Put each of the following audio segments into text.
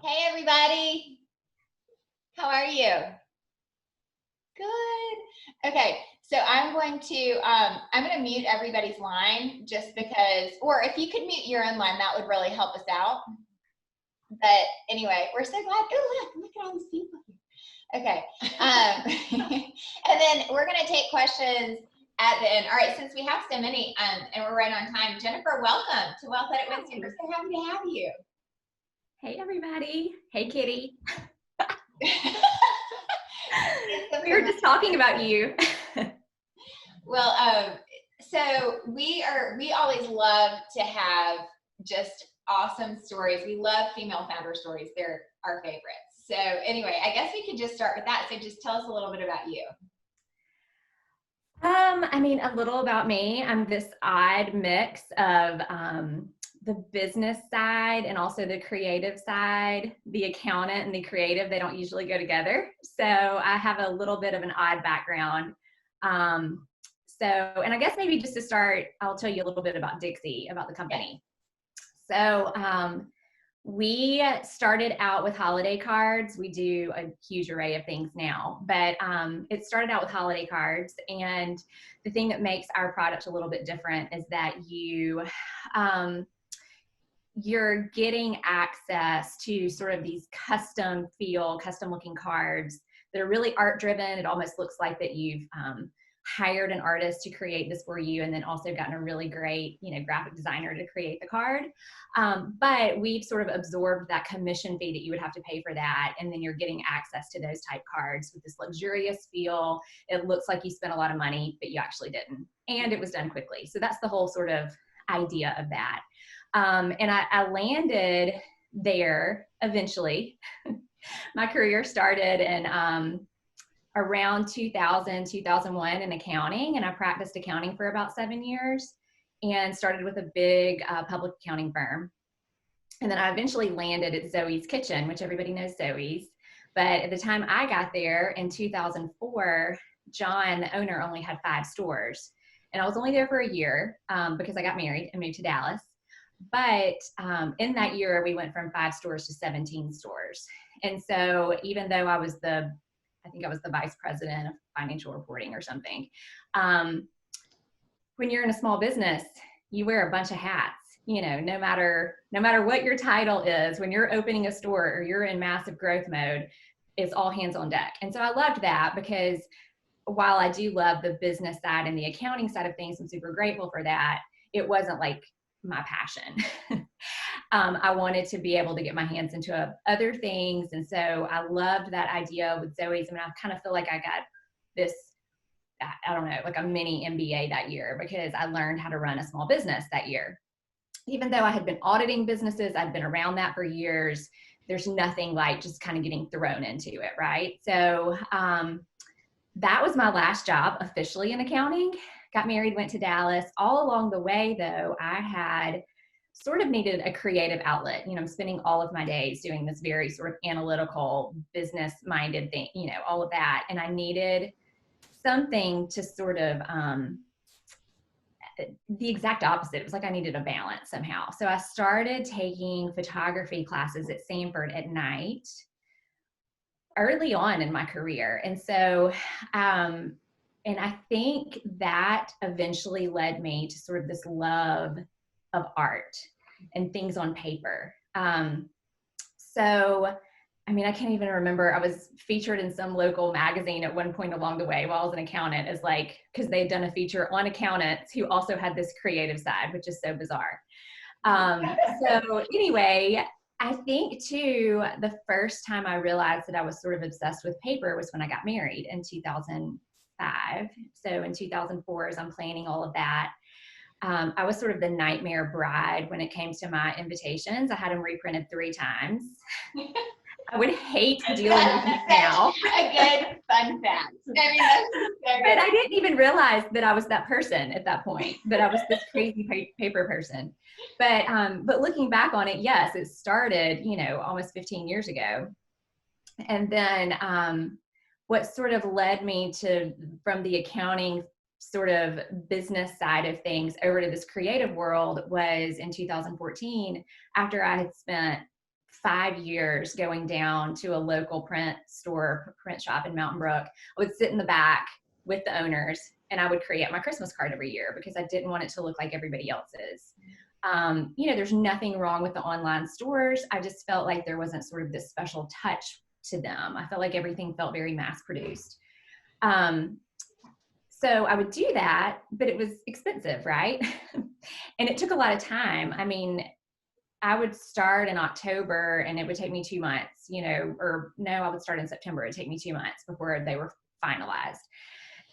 Hey everybody, how are you? Good. Okay, so I'm going to mute everybody's line just because, or if you could mute your own line, that would really help us out. But anyway, we're so glad. Oh, look at all these people here. Okay, and then we're going to take questions at the end. All right, since we have so many and we're right on time, Jennifer, welcome to Wealth Edit Wednesday. We're so happy to have you. Hey everybody. Hey Kitty. We were just talking about you. Well, so we always love to have just awesome stories. We love female founder stories. They're our favorites. So anyway, I guess we could just start with that. So just tell us a little bit about you. A little about me. I'm this odd mix of the business side and also the creative side. The accountant and the creative, they don't usually go together. So I have a little bit of an odd background. And I guess maybe just to start, I'll tell you a little bit about Dixie, about the company. So we started out with holiday cards. We do a huge array of things now, but it started out with holiday cards. And the thing that makes our product a little bit different is that you're getting access to sort of these custom looking cards that are really art driven. It almost looks like that you've hired an artist to create this for you, and then also gotten a really great, graphic designer to create the card. But we've sort of absorbed that commission fee that you would have to pay for that, and then you're getting access to those type cards with this luxurious feel. It looks like you spent a lot of money, but you actually didn't, and it was done quickly. So that's the whole sort of idea of that. And I landed there eventually. My career started in around 2000, 2001 in accounting, and I practiced accounting for about 7 years and started with a big public accounting firm. And then I eventually landed at Zoe's Kitchen, which everybody knows Zoe's. But at the time I got there in 2004, John, the owner, only had 5 stores. And I was only there for a year because I got married and moved to Dallas. But in that year, we went from 5 stores to 17 stores. And so even though I think I was the vice president of financial reporting or something. When you're in a small business, you wear a bunch of hats, no matter what your title is. When you're opening a store or you're in massive growth mode, it's all hands on deck. And so I loved that, because while I do love the business side and the accounting side of things, I'm super grateful for that, it wasn't like my passion. I wanted to be able to get my hands into other things. And so I loved that idea with Zoe's. I kind of feel like I got this, I don't know, like a mini MBA that year, because I learned how to run a small business that year. Even though I had been auditing businesses, I'd been around that for years. There's nothing like just kind of getting thrown into it, right? So that was my last job officially in accounting. Got married, went to Dallas. All along the way, though, I had sort of needed a creative outlet. I'm spending all of my days doing this very sort of analytical, business-minded thing, all of that. And I needed something to sort of, the exact opposite. It was like I needed a balance somehow. So I started taking photography classes at Sanford at night early on in my career. And so, and I think that eventually led me to sort of this love of art and things on paper. I can't even remember. I was featured in some local magazine at one point along the way while I was an accountant, as because they had done a feature on accountants who also had this creative side, which is so bizarre. So anyway, I think too, the first time I realized that I was sort of obsessed with paper was when I got married in 2005. So in 2004, as I'm planning all of that, I was sort of the nightmare bride when it came to my invitations. I had them reprinted 3 times. I would hate dealing with it now. A good fun fact. But I didn't even realize that I was that person at that point, that I was this crazy paper person. But looking back on it, yes, it started, almost 15 years ago. And then what sort of led me from the accounting sort of business side of things over to this creative world was in 2014, after I had spent 5 years going down to a local print shop in Mountain Brook. I would sit in the back with the owners and I would create my Christmas card every year because I didn't want it to look like everybody else's. There's nothing wrong with the online stores. I just felt like there wasn't sort of this special touch to them. I felt like everything felt very mass produced. So I would do that, but it was expensive, right? And it took a lot of time. I mean, I would start in October and it would take me 2 months, or no, I would start in September. It'd take me 2 months before they were finalized.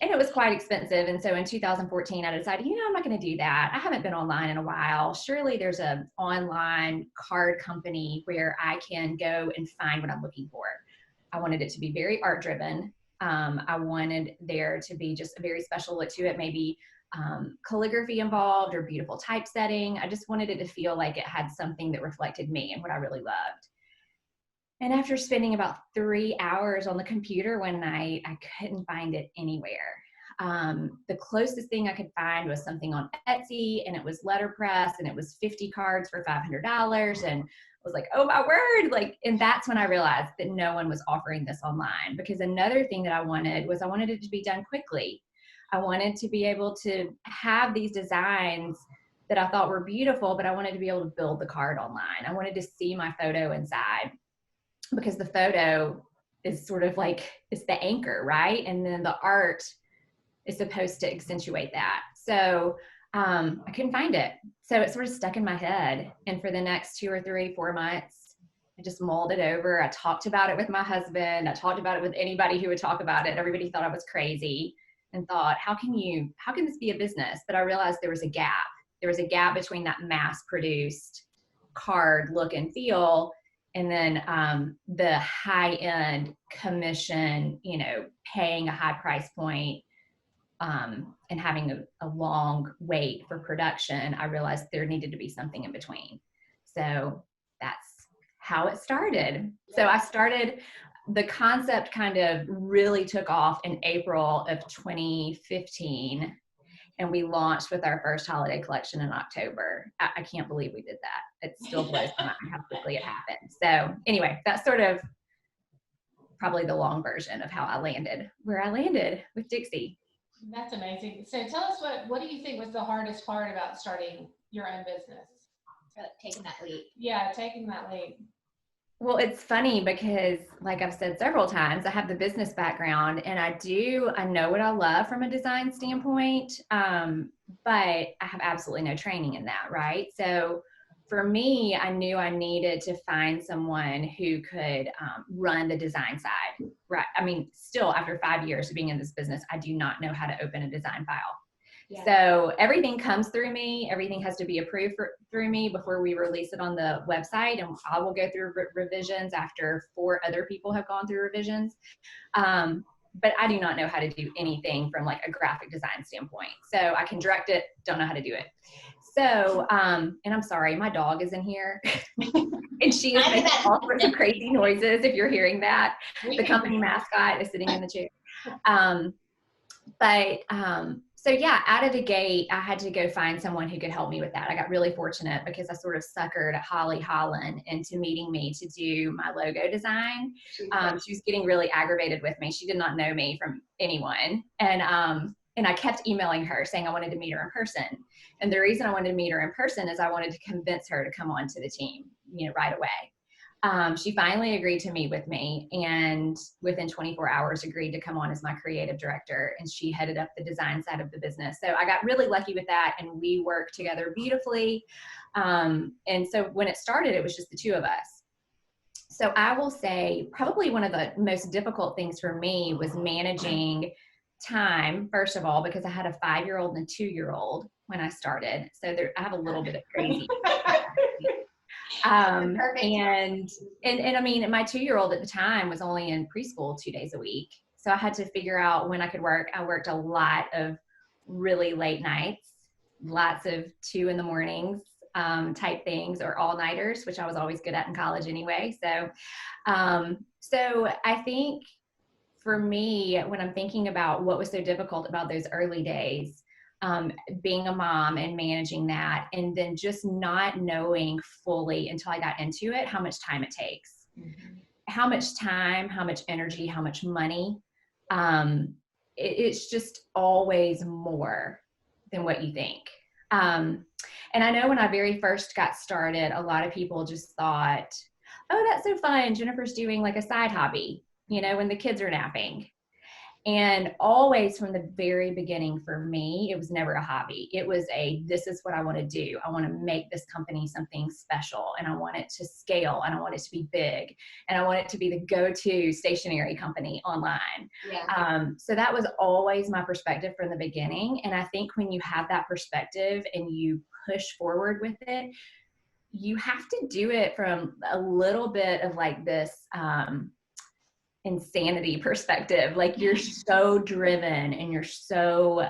And it was quite expensive. And so in 2014, I decided, I'm not going to do that. I haven't been online in a while. Surely there's an online card company where I can go and find what I'm looking for. I wanted it to be very art driven. I wanted there to be just a very special look to it, maybe calligraphy involved or beautiful typesetting. I just wanted it to feel like it had something that reflected me and what I really loved. And after spending about 3 hours on the computer one night, I couldn't find it anywhere. The closest thing I could find was something on Etsy, and it was letterpress, and it was 50 cards for $500. And I was like, oh my word. And that's when I realized that no one was offering this online, because another thing that I wanted it to be done quickly. I wanted to be able to have these designs that I thought were beautiful, but I wanted to be able to build the card online. I wanted to see my photo inside, because the photo is sort of like, it's the anchor, right? And then the art is supposed to accentuate that. So I couldn't find it. So it sort of stuck in my head. And for the next 2 or 3, 4 months, I just mulled it over. I talked about it with my husband. I talked about it with anybody who would talk about it. Everybody thought I was crazy and thought, how can this be a business? But I realized there was a gap. There was a gap between that mass produced card look and feel and then the high end commission, paying a high price point and having a long wait for production. I realized there needed to be something in between. So that's how it started. So I started, the concept kind of really took off in April of 2015. And we launched with our first holiday collection in October. I can't believe we did that. It still blows my mind how quickly it happened. So anyway, that's sort of probably the long version of how I landed where I landed with Dixie. That's amazing. So tell us, what do you think was the hardest part about starting your own business? Taking that leap. Yeah, taking that leap. Well, it's funny because, like I've said several times, I have the business background and I know what I love from a design standpoint, but I have absolutely no training in that, right? So for me, I knew I needed to find someone who could run the design side, right? I mean, still after 5 years of being in this business, I do not know how to open a design file. Yeah. So everything comes through me. Everything has to be approved through me before we release it on the website. And I will go through revisions after 4 other people have gone through revisions. But I do not know how to do anything from like a graphic design standpoint. So I can direct it, don't know how to do it. So, and I'm sorry, my dog is in here and she is making all sorts of crazy noises. If you're hearing that, the company mascot is sitting in the chair. So yeah, out of the gate, I had to go find someone who could help me with that. I got really fortunate because I sort of suckered Holly Holland into meeting me to do my logo design. She was getting really aggravated with me. She did not know me from anyone. And I kept emailing her saying I wanted to meet her in person. And the reason I wanted to meet her in person is I wanted to convince her to come on to the team, right away. She finally agreed to meet with me and within 24 hours agreed to come on as my creative director, and she headed up the design side of the business. So I got really lucky with that and we worked together beautifully. And so when it started, it was just the 2 of us. So I will say probably one of the most difficult things for me was managing time, first of all, because I had a 5-year-old and a 2-year-old when I started. So I have a little bit of crazy. And I mean, my 2-year-old at the time was only in preschool 2 days a week. So I had to figure out when I could work. I worked a lot of really late nights, lots of 2 in the mornings type things, or all-nighters, which I was always good at in college anyway. So I think for me, when I'm thinking about what was so difficult about those early days, being a mom and managing that, and then just not knowing fully until I got into it how much time it takes, how much time, how much energy, how much money. It's just always more than what you think. And I know when I very first got started, a lot of people just thought, oh, that's so fun. Jennifer's doing like a side hobby, when the kids are napping. And always from the very beginning for me, it was never a hobby. It was this is what I want to do. I want to make this company something special, and I want it to scale, and I want it to be big, and I want it to be the go-to stationery company online. Yeah. So that was always my perspective from the beginning. And I think when you have that perspective and you push forward with it, you have to do it from a little bit of like this, insanity perspective. Like you're so driven and you're so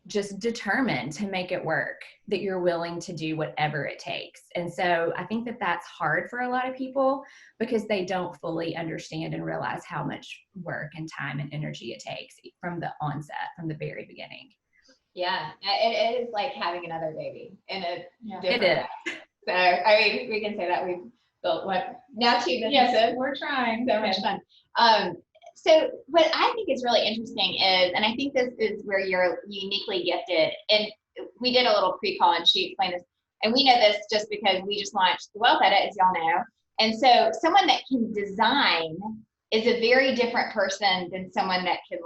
just determined to make it work that you're willing to do whatever it takes. And so I think that that's hard for a lot of people because they don't fully understand and realize how much work and time and energy it takes from the onset, from the very beginning. Yeah, it is like having another baby in a different It is. way. So I mean, we can say that we've built now 2 businesses. Yes, we're trying. So much fun. So what I think is really interesting is, and I think this is where you're uniquely gifted, and we did a little pre-call and she explained this, and we know this just because we just launched the Wealth Edit, as y'all know. And so someone that can design is a very different person than someone that can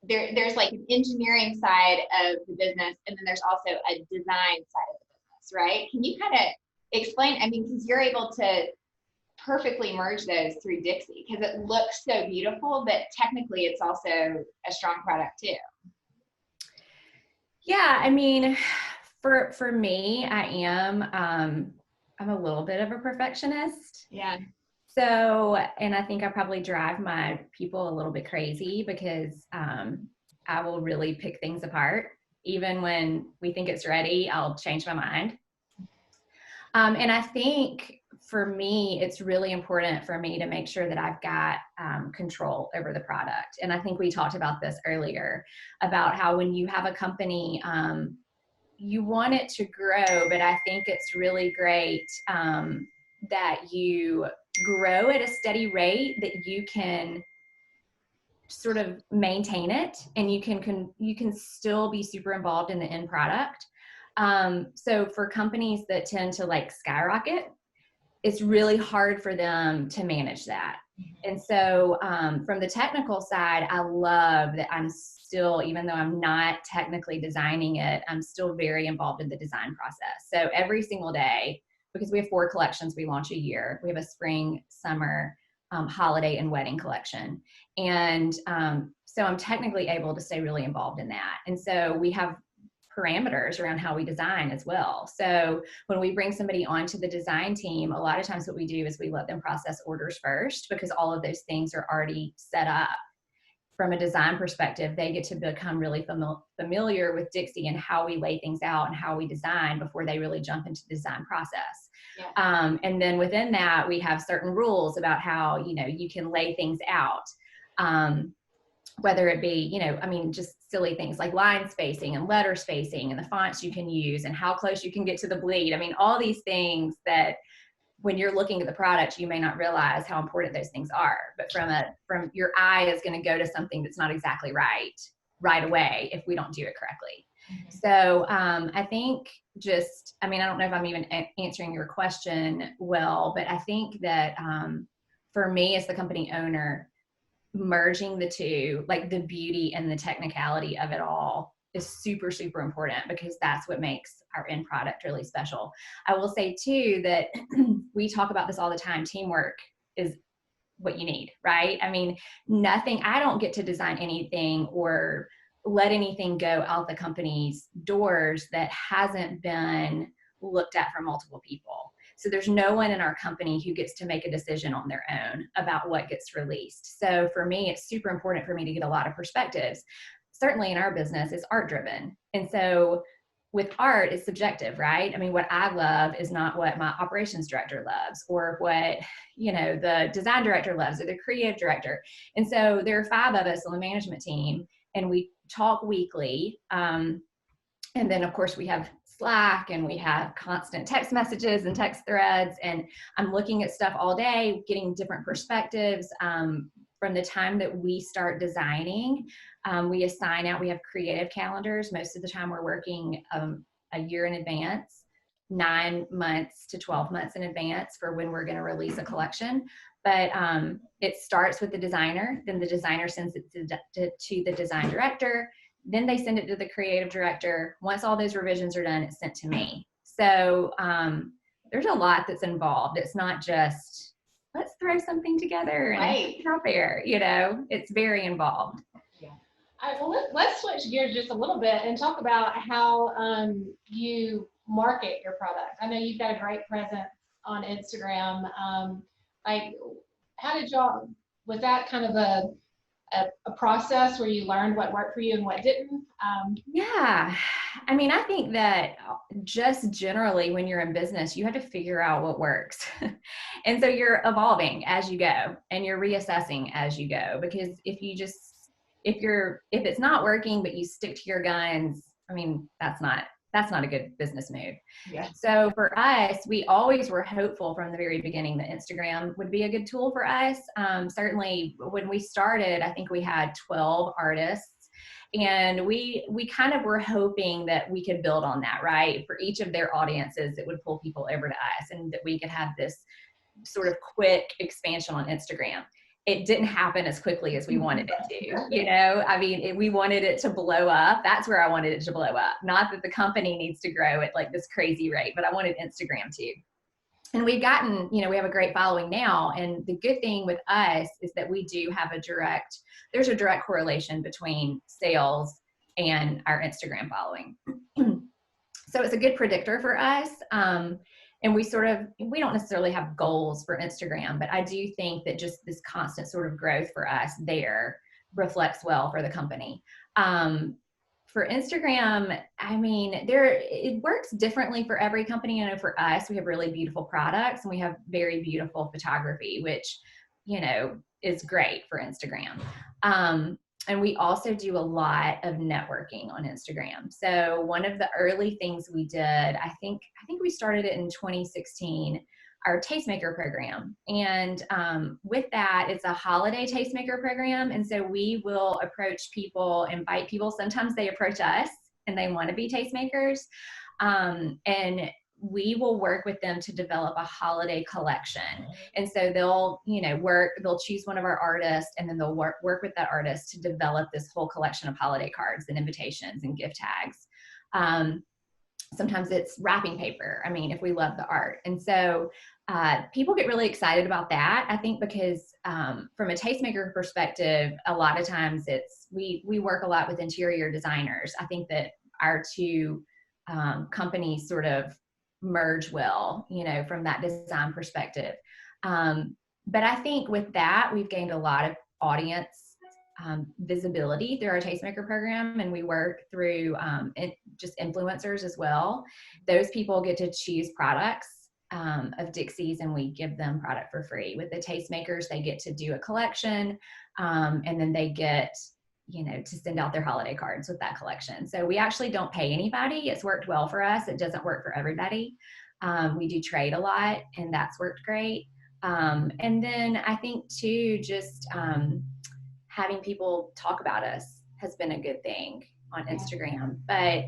there's like an engineering side of the business, and then there's also a design side of the business, right? Can you kind of explain, I mean, because you're able to perfectly merge those through Dixie, because it looks so beautiful, but technically it's also a strong product too. Yeah, I mean, for me, I'm a little bit of a perfectionist. Yeah. So, and I think I probably drive my people a little bit crazy because I will really pick things apart. Even when we think it's ready, I'll change my mind. And I think for me, it's really important for me to make sure that I've got control over the product. And I think we talked about this earlier about how when you have a company, you want it to grow, but I think it's really great that you grow at a steady rate, that you can sort of maintain it, and you can still be super involved in the end product. So for companies that tend to like skyrocket, it's really hard for them to manage that. And so from the technical side, I love that I'm still, even though I'm not technically designing it, I'm still very involved in the design process. So every single day, because we have 4 collections we launch a year, we have a spring, summer, holiday, and wedding collection. And so I'm technically able to stay really involved in that. And so we have parameters around how we design as well. So when we bring somebody onto the design team, a lot of times what we do is we let them process orders first, because all of those things are already set up. From a design perspective, they get to become really familiar with Dixie and how we lay things out and how we design before they really jump into the design process. Yeah. And then within that, we have certain rules about how, you can lay things out. Whether it be, just silly things like line spacing and letter spacing and the fonts you can use and how close you can get to the bleed. I mean, all these things that when you're looking at the product, you may not realize how important those things are. But from your eye is going to go to something that's not exactly right away if we don't do it correctly. Mm-hmm. So I think I don't know if I'm even answering your question well, but I think that for me as the company owner, merging the two, like the beauty and the technicality of it all, is super, super important, because that's what makes our end product really special. I will say too that we talk about this all the time. Teamwork is what you need, right? I mean, I don't get to design anything or let anything go out the company's doors that hasn't been looked at from multiple people. So there's no one in our company who gets to make a decision on their own about what gets released. So for me, it's super important for me to get a lot of perspectives. Certainly in our business, it's art driven. And so with art, it's subjective, right? I mean, what I love is not what my operations director loves, or what, the design director loves, or the creative director. And so there are 5 of us on the management team, and we talk weekly. And then of course we have Slack and we have constant text messages and text threads, and I'm looking at stuff all day, getting different perspectives. From the time that we start designing, we assign out, we have creative calendars. Most of the time we're working a year in advance, 9 months to 12 months in advance for when we're going to release a collection. But it starts with the designer, then the designer sends it to the design director, then they send it to the creative director. Once all those revisions are done, it's sent to me. So there's a lot that's involved. It's not just, let's throw something together and Right. put it out there, you know, it's very involved. All right, well, let's switch gears just a little bit and talk about how you market your product. I know you've got a great presence on Instagram. Like, how did y'all, was that kind of a process where you learned what worked for you and what didn't? Yeah, I mean, I think that just generally when you're in business, you have to figure out what works. And so you're evolving as you go and you're reassessing as you go, because if it's not working, but you stick to your guns, I mean, that's not a good business move. Yeah. So for us, we always were hopeful from the very beginning that Instagram would be a good tool for us. Certainly when we started, I think we had 12 artists, and we kind of were hoping that we could build on that, right? For each of their audiences, it would pull people over to us and that we could have this sort of quick expansion on Instagram. It didn't happen as quickly as we wanted it to, you know? I mean, we wanted it to blow up. That's where I wanted it to blow up. Not that the company needs to grow at like this crazy rate, but I wanted Instagram to. And we've gotten, you know, we have a great following now. And the good thing with us is that we do have there's a direct correlation between sales and our Instagram following. So it's a good predictor for us. And we don't necessarily have goals for Instagram, but I do think that just this constant sort of growth for us there reflects well for the company. For Instagram, I mean, it works differently for every company. I know for us, we have really beautiful products and we have very beautiful photography, which, you know, is great for Instagram. And we also do a lot of networking on Instagram. So one of the early things we did, I think we started it in 2016, our tastemaker program. And with that, it's a holiday tastemaker program. And so we will approach people, invite people. Sometimes they approach us and they want to be tastemakers. And we will work with them to develop a holiday collection. And so they'll choose one of our artists, and then they'll work with that artist to develop this whole collection of holiday cards and invitations and gift tags. Sometimes it's wrapping paper, I mean, if we love the art. And so people get really excited about that, I think, because from a tastemaker perspective, a lot of times we work a lot with interior designers. I think that our two companies sort of merge well, you know, from that design perspective. But I think with that, we've gained a lot of audience visibility through our tastemaker program, and we work through just influencers as well. Those people get to choose products of Dixie's, and we give them product for free. With the tastemakers, they get to do a collection, and then they get, you know, to send out their holiday cards with that collection. So we actually don't pay anybody. It's worked well for us. It doesn't work for everybody. We do trade a lot, and that's worked great. And then I think too, just having people talk about us has been a good thing on Instagram. But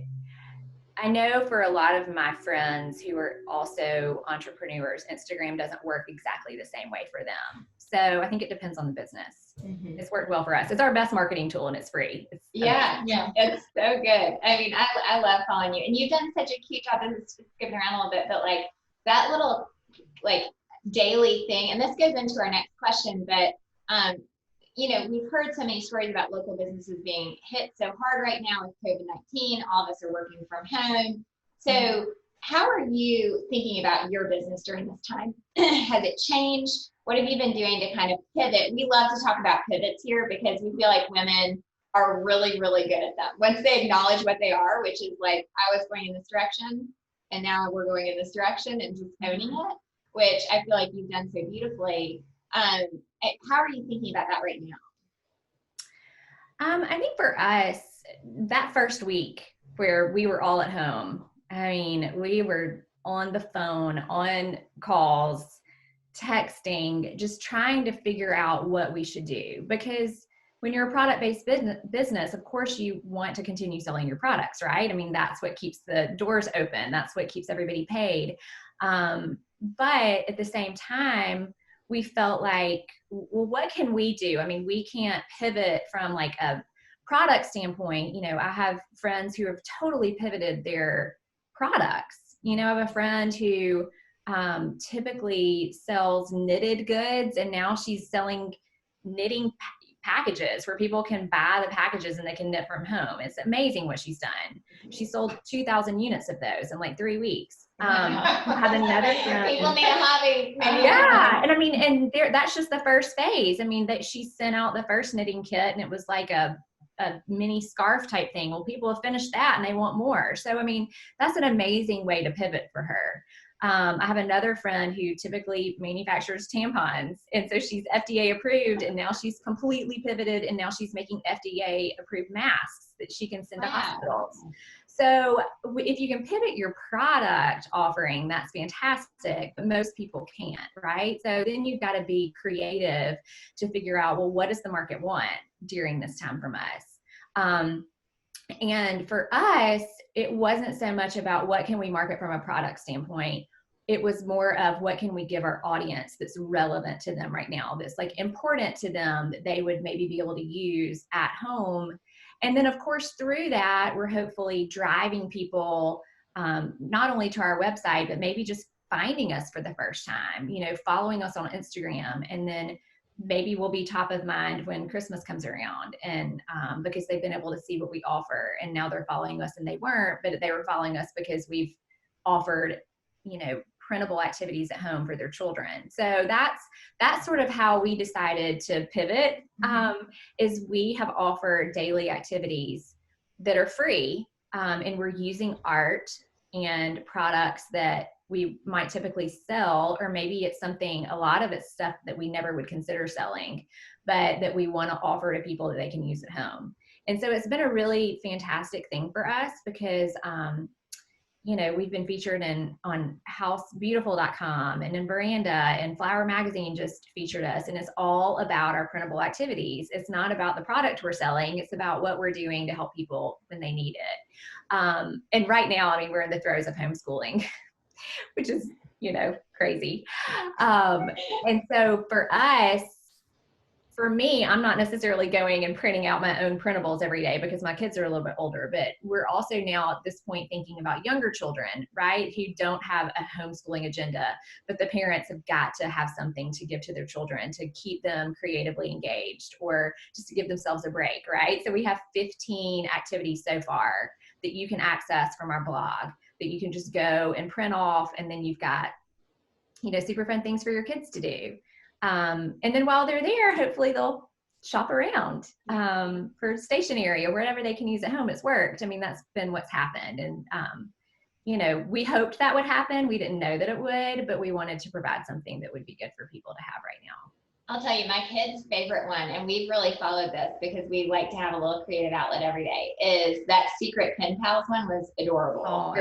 I know for a lot of my friends who are also entrepreneurs, Instagram doesn't work exactly the same way for them. So I think it depends on the business. Mm-hmm. It's worked well for us. It's our best marketing tool, and it's free. Yeah, it's so good. I mean, I love following you, and you've done such a cute job. This is skipping around a little bit, but like that little like daily thing, and this goes into our next question, but you know, we've heard so many stories about local businesses being hit so hard right now with COVID-19. All of us are working from home. So how are you thinking about your business during this time? Has it changed? What have you been doing to kind of pivot? We love to talk about pivots here because we feel like women are really, really good at them. Once they acknowledge what they are, which is like, I was going in this direction and now we're going in this direction, and just owning it, which I feel like you've done so beautifully. How are you thinking about that right now? I think for us, that first week where we were all at home, I mean, we were on the phone, on calls, texting, just trying to figure out what we should do. Because when you're a product-based business, of course you want to continue selling your products, right? I mean, that's what keeps the doors open. That's what keeps everybody paid. But at the same time, we felt like, well, what can we do? I mean, we can't pivot from like a product standpoint. You know, I have friends who have totally pivoted their products. You know, I have a friend who typically sells knitted goods, and now she's selling knitting packages where people can buy the packages and they can knit from home. It's amazing what she's done. She sold 2,000 units of those in like 3 weeks. I have another friend. People need a hobby. Yeah, and I mean, and that's just the first phase. I mean, that she sent out the first knitting kit, and it was like a mini scarf type thing. Well, people have finished that and they want more. So, I mean, that's an amazing way to pivot for her. I have another friend who typically manufactures tampons, and so she's FDA approved, and now she's completely pivoted, and now she's making FDA approved masks that she can send to hospitals. So if you can pivot your product offering, that's fantastic, but most people can't, right? So then you've got to be creative to figure out, well, what does the market want during this time from us? And for us, it wasn't so much about what can we market from a product standpoint. It was more of what can we give our audience that's relevant to them right now, that's like important to them, that they would maybe be able to use at home. And then of course, through that, we're hopefully driving people not only to our website, but maybe just finding us for the first time, you know, following us on Instagram, and then maybe we'll be top of mind when Christmas comes around, and because they've been able to see what we offer, and now they're following us, and they weren't, but they were following us because we've offered, you know, printable activities at home for their children. So that's sort of how we decided to pivot, is we have offered daily activities that are free, and we're using art and products that we might typically sell, or maybe it's something, a lot of it's stuff that we never would consider selling, but that we want to offer to people that they can use at home. And so it's been a really fantastic thing for us because, you know, we've been featured on housebeautiful.com and in Veranda, and Flower Magazine just featured us. And it's all about our printable activities. It's not about the product we're selling. It's about what we're doing to help people when they need it. And right now, I mean, we're in the throes of homeschooling, which is, you know, crazy. And so for us, for me, I'm not necessarily going and printing out my own printables every day because my kids are a little bit older, but we're also now at this point thinking about younger children, right, who don't have a homeschooling agenda, but the parents have got to have something to give to their children to keep them creatively engaged, or just to give themselves a break, right? So we have 15 activities so far that you can access from our blog that you can just go and print off, and then you've got, you know, super fun things for your kids to do. And then while they're there, hopefully they'll shop around for stationery or whatever they can use at home. It's worked. I mean, that's been what's happened. And, you know, we hoped that would happen. We didn't know that it would, but we wanted to provide something that would be good for people to have right now. I'll tell you, my kid's favorite one, and we've really followed this because we like to have a little creative outlet every day, is that secret pen pals one was adorable. Oh,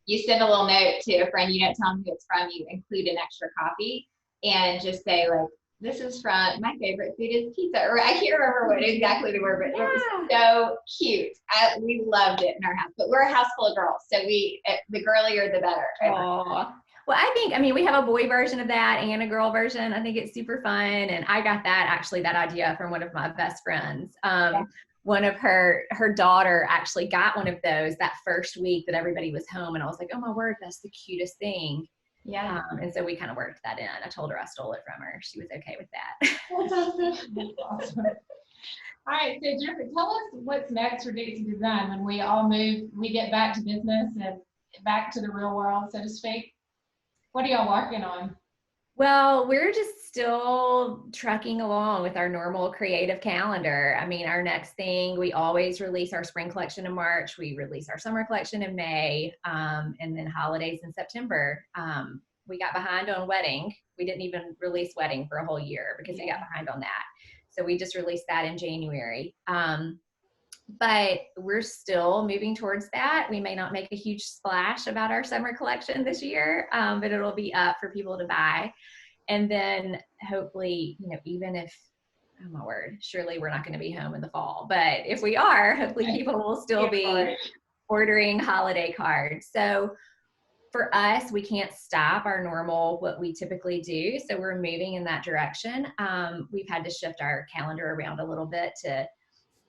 You send a little note to a friend, you don't tell them who it's from, you include an extra copy, and just say, like, this is from, my favorite food is pizza, or I can't remember what exactly the word, but it was so cute. We loved it in our house, but we're a house full of girls, so the girlier the better. Aww. Well, I mean, we have a boy version of that and a girl version. I think it's super fun. And I got that idea from one of my best friends. One of her daughter actually got one of those that first week that everybody was home. And I was like, oh my word, that's the cutest thing. Yeah. And so we kind of worked that in. I told her I stole it from her. She was okay with that. That's awesome. That's awesome. All right, so Jennifer, tell us what's next for Dixie Design when we all move, we get back to business and back to the real world, so to speak. What are y'all working on? Well, we're just still trucking along with our normal creative calendar. I mean, our next thing, we always release our spring collection in March. We release our summer collection in May, and then holidays in September. We got behind on wedding. We didn't even release wedding for a whole year because we got behind on that. So we just released that in January. but we're still moving towards that. We may not make a huge splash about our summer collection this year, but it'll be up for people to buy. And then hopefully, even if, oh my word, surely we're not going to be home in the fall, but if we are, hopefully people will still be ordering holiday cards. So for us, we can't stop our normal, what we typically do. So we're moving in that direction. We've had to shift our calendar around a little bit to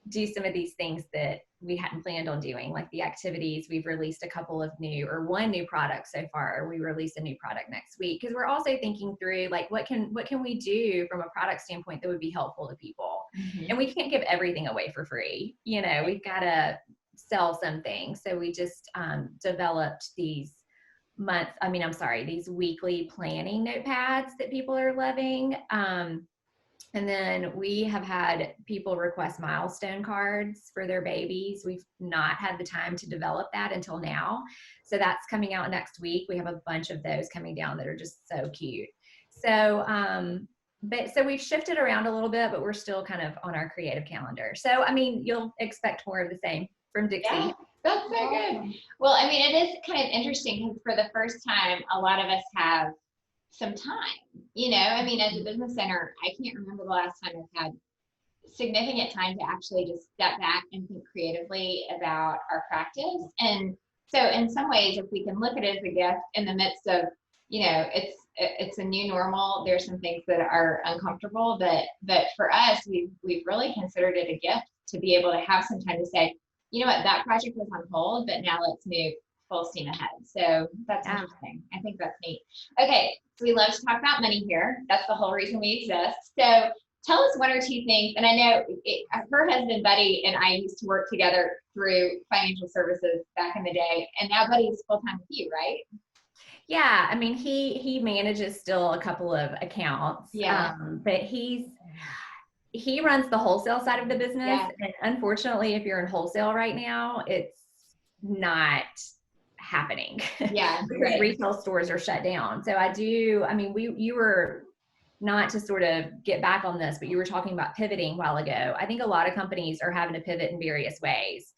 do some of these things that we hadn't planned on doing, like the activities. We've released a couple of one new product so far. We release a new product next week, because we're also thinking through, like, what can we do from a product standpoint that would be helpful to people. Mm-hmm. And we can't give everything away for free. We've got to sell something. So we just developed these weekly planning notepads that people are loving. And then we have had people request milestone cards for their babies. We've not had the time to develop that until now. So that's coming out next week. We have a bunch of those coming down that are just so cute. So, so we've shifted around a little bit, but we're still kind of on our creative calendar. So, you'll expect more of the same from Dixie. Yeah, that's so good. Well, it is kind of interesting because for the first time, a lot of us have some time, as a business owner, I can't remember the last time I've had significant time to actually just step back and think creatively about our practice. And so in some ways, if we can look at it as a gift in the midst of, it's a new normal, there's some things that are uncomfortable, but for us, we've really considered it a gift to be able to have some time to say, you know what, that project was on hold, but now let's move full steam ahead. So that's interesting. I think that's neat. Okay, so we love to talk about money here. That's the whole reason we exist. So tell us one or two things. And I know her husband, Buddy, and I used to work together through financial services back in the day. And now Buddy's full-time with you, right? Yeah, he manages still a couple of accounts. Yeah. But he runs the wholesale side of the business. Yeah. And unfortunately, if you're in wholesale right now, it's not happening. Yeah. Because right. retail stores are shut down. So you were, not to sort of get back on this, but you were talking about pivoting a while ago. I think a lot of companies are having to pivot in various ways,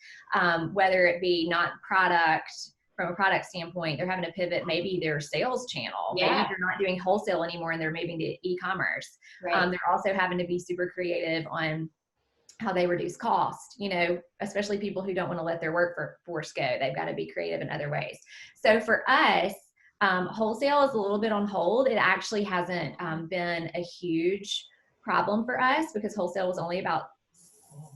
whether it be not from a product standpoint, they're having to pivot maybe their sales channel. Yeah. Maybe they're not doing wholesale anymore and they're moving to e-commerce. Right. They're also having to be super creative on how they reduce cost, especially people who don't want to let their workforce go. They've got to be creative in other ways. So for us, wholesale is a little bit on hold. It actually hasn't been a huge problem for us because wholesale was only about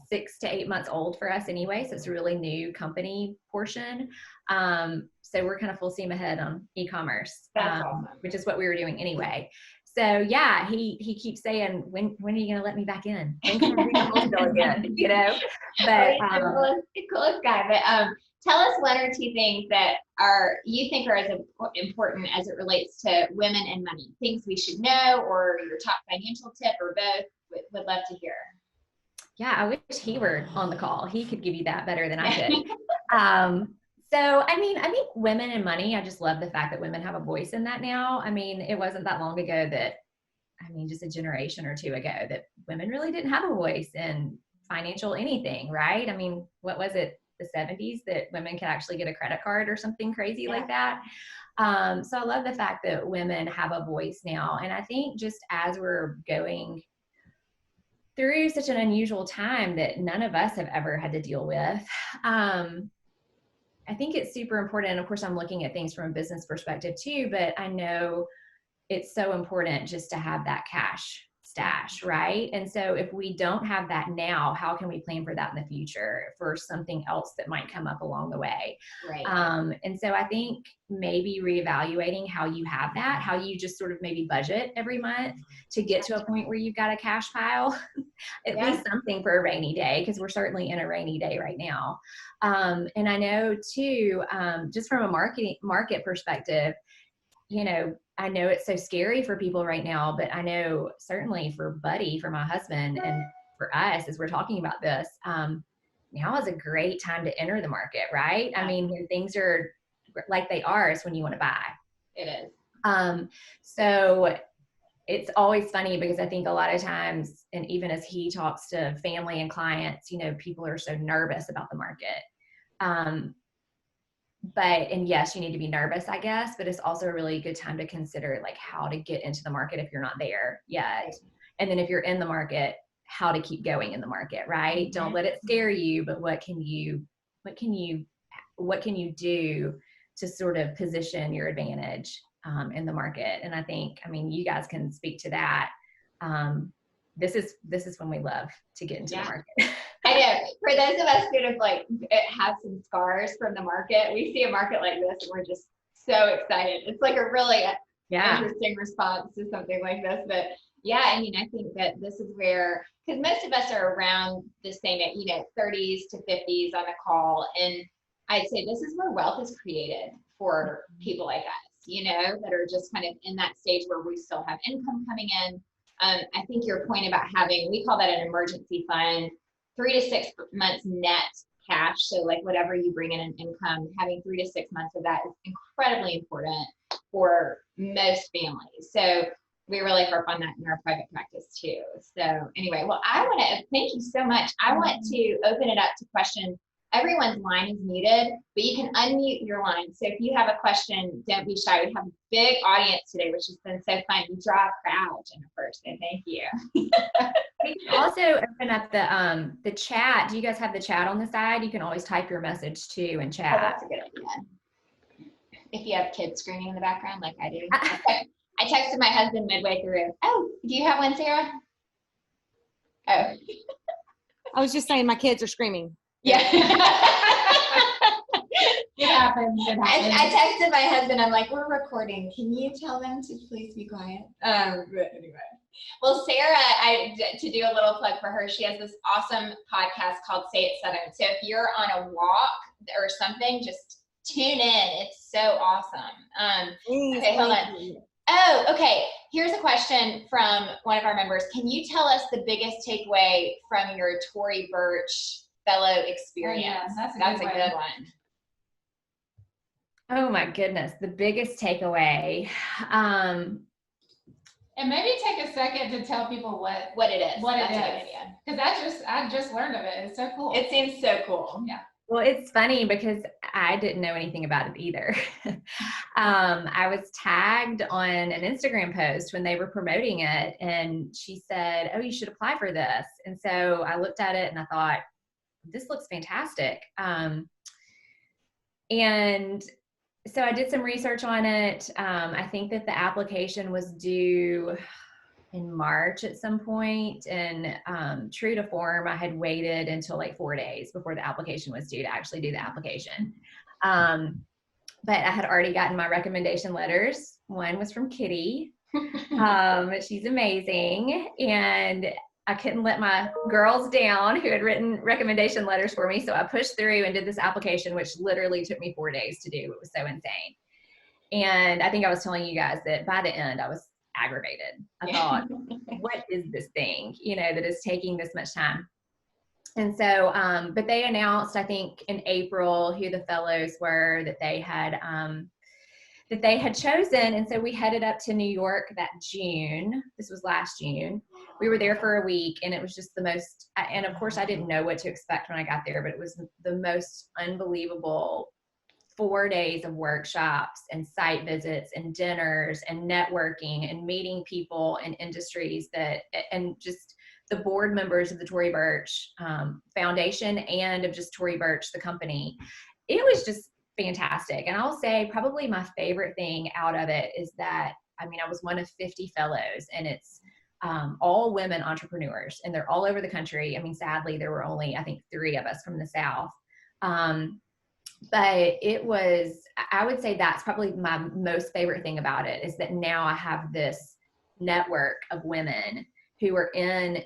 6 to 8 months old for us anyway. So it's a really new company portion. So we're kind of full steam ahead on e-commerce, Awesome. which is what we were doing anyway. So yeah, he keeps saying, when are you going to let me back in? When can I be wholesale again? But coolest guy. But tell us one or two things that you think are as important as it relates to women and money. Things we should know, or your top financial tip, or both. Would love to hear. Yeah, I wish he were on the call. He could give you that better than I could. So, I think women and money, I just love the fact that women have a voice in that now. It wasn't that long ago that, just a generation or two ago, that women really didn't have a voice in financial anything, right? What was it, the 70s, that women could actually get a credit card or something crazy like that? So I love the fact that women have a voice now. And I think just as we're going through such an unusual time that none of us have ever had to deal with, I think it's super important. And of course, I'm looking at things from a business perspective too, but I know it's so important just to have that cash stash, right? And so if we don't have that now, how can we plan for that in the future for something else that might come up along the way? Right. And so I think maybe reevaluating how you have that, how you just sort of maybe budget every month to get to a point where you've got a cash pile, at least something for a rainy day, because we're certainly in a rainy day right now. And I know too, just from a market perspective, I know it's so scary for people right now, but I know certainly for Buddy, for my husband, and for us, as we're talking about this, now is a great time to enter the market, right? When things are like they are is when you want to buy. It is. So it's always funny because I think a lot of times, and even as he talks to family and clients, people are so nervous about the market. And yes, you need to be nervous, I guess, but it's also a really good time to consider like how to get into the market if you're not there yet. And then if you're in the market, how to keep going in the market, right? Mm-hmm. Don't let it scare you, but what can you do to sort of position your advantage in the market? And I think, you guys can speak to that. This is when we love to get into the market. I know. For those of us who have some scars from the market, we see a market like this and we're just so excited. It's like a really interesting response to something like this. But yeah, I think that this is where, because most of us are around the same, 30s to 50s on a call. And I'd say this is where wealth is created for people like us, that are just kind of in that stage where we still have income coming in. I think your point about we call that an emergency fund, 3 to 6 months net cash. So like whatever you bring in income, having 3 to 6 months of that is incredibly important for most families. So we really harp on that in our private practice too. So anyway, well, I want to thank you so much. I want to open it up to questions. Everyone's line is muted, but you can unmute your line. So if you have a question, don't be shy. We have a big audience today, which has been so fun. You draw a crowd, Jennifer, so thank you. We can also open up the chat. Do you guys have the chat on the side? You can always type your message too in chat. Oh, that's a good idea. If you have kids screaming in the background like I do. I texted my husband midway through. Oh, do you have one, Sarah? Oh. I was just saying my kids are screaming. Yeah. It happens. I texted my husband. I'm like, we're recording. Can you tell them to please be quiet? But anyway. Well, Sarah, to do a little plug for her, she has this awesome podcast called Say It Southern. So if you're on a walk or something, just tune in. It's so awesome. Okay, hold on. Oh, okay. Here's a question from one of our members. Can you tell us the biggest takeaway from your Tory Burch fellow experience? Oh, yeah, that's a good one. Oh my goodness, the biggest takeaway. And maybe take a second to tell people what it is. That's a good idea. Because I just learned of it. It's so cool. It seems so cool. Yeah. Well, it's funny because I didn't know anything about it either. I was tagged on an Instagram post when they were promoting it, and she said, oh, you should apply for this. And so I looked at it and I thought, this looks fantastic. And so I did some research on it. I think that the application was due in March at some point, and true to form, I had waited until like 4 days before the application was due to actually do the application. But I had already gotten my recommendation letters. One was from Kitty. She's amazing. And I couldn't let my girls down who had written recommendation letters for me. So I pushed through and did this application, which literally took me 4 days to do. It was so insane. And I think I was telling you guys that by the end, I was aggravated. I thought, what is this thing, that is taking this much time? And so, but they announced, I think in April, who the fellows were that they had chosen. And so we headed up to New York that June. This was last June. We were there for a week, and it was just the most, and of course I didn't know what to expect when I got there, but it was the most unbelievable 4 days of workshops and site visits and dinners and networking and meeting people in industries and just the board members of the Tory Burch Foundation and of just Tory Burch, the company. It was just fantastic. And I'll say probably my favorite thing out of it is that, I was one of 50 fellows, and it's all women entrepreneurs, and they're all over the country. Sadly, there were only, I think, 3 of us from the South. But it was, I would say that's probably my most favorite thing about it, is that now I have this network of women who are in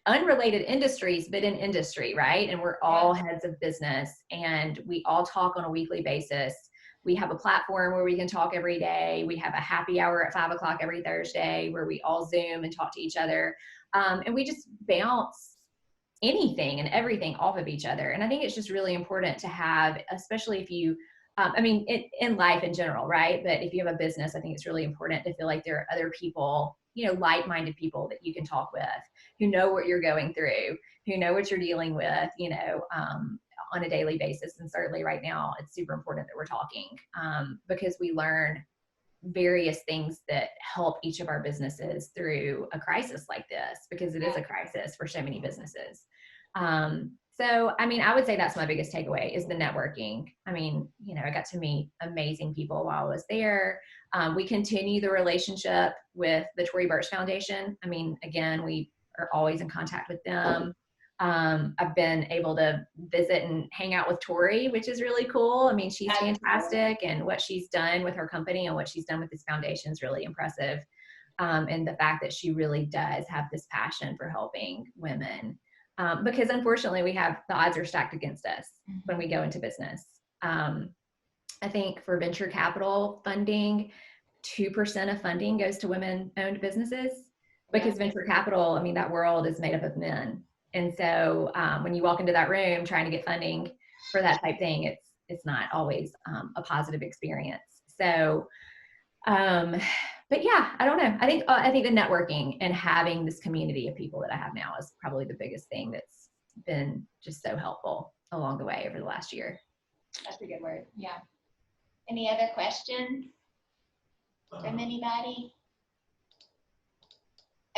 unrelated industries, but in industry, right? And we're all heads of business, and we all talk on a weekly basis. We have a platform where we can talk every day. We have a happy hour at 5 o'clock every Thursday where we all Zoom and talk to each other. And we just bounce anything and everything off of each other. And I think it's just really important to have, especially if you, in life in general, right? But if you have a business, I think it's really important to feel like there are other people like-minded people that you can talk with, who know what you're going through, who know what you're dealing with, on a daily basis. And certainly right now, it's super important that we're talking, because we learn various things that help each of our businesses through a crisis like this, because it is a crisis for so many businesses. So, I would say that's my biggest takeaway is the networking. I got to meet amazing people while I was there. We continue the relationship with the Tory Burch Foundation. Again, we are always in contact with them. I've been able to visit and hang out with Tori, which is really cool. She's fantastic, and what she's done with her company and what she's done with this foundation is really impressive. And the fact that she really does have this passion for helping women, because unfortunately the odds are stacked against us when we go into business. I think for venture capital funding, 2% of funding goes to women-owned businesses, because venture capital, that world is made up of men. And so when you walk into that room trying to get funding for that type thing, it's not always a positive experience. So, but yeah, I don't know. I think the networking and having this community of people that I have now is probably the biggest thing that's been just so helpful along the way over the last year. That's a good word. Yeah. Any other questions from anybody?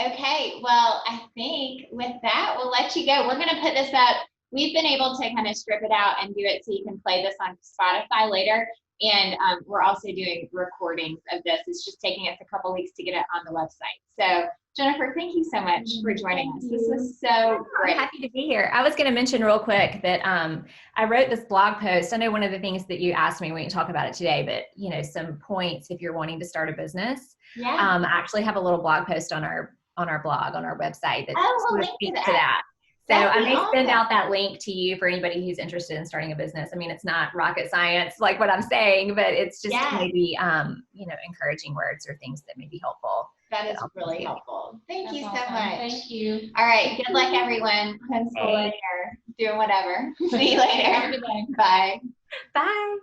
Okay, well, I think with that, we'll let you go. We're going to put this up. We've been able to kind of strip it out and do it so you can play this on Spotify later. And we're also doing recordings of this. It's just taking us a couple weeks to get it on the website. So Jennifer, thank you so much for joining us. This was so great. I'm happy to be here. I was going to mention real quick that I wrote this blog post. I know one of the things that you asked me, we can talk about it today, but some points if you're wanting to start a business. Yeah. I actually have a little blog post on our blog, on our website that we'll speaks to that. So That'd I may awesome. send out that link to you for anybody who's interested in starting a business. It's not rocket science like what I'm saying, but it's just maybe, encouraging words or things that may be helpful. That is really helpful. Thank you so much. Thank you. All right. Good luck, everyone. Homeschooling or doing whatever. See you later. Have a good day. Bye. Bye.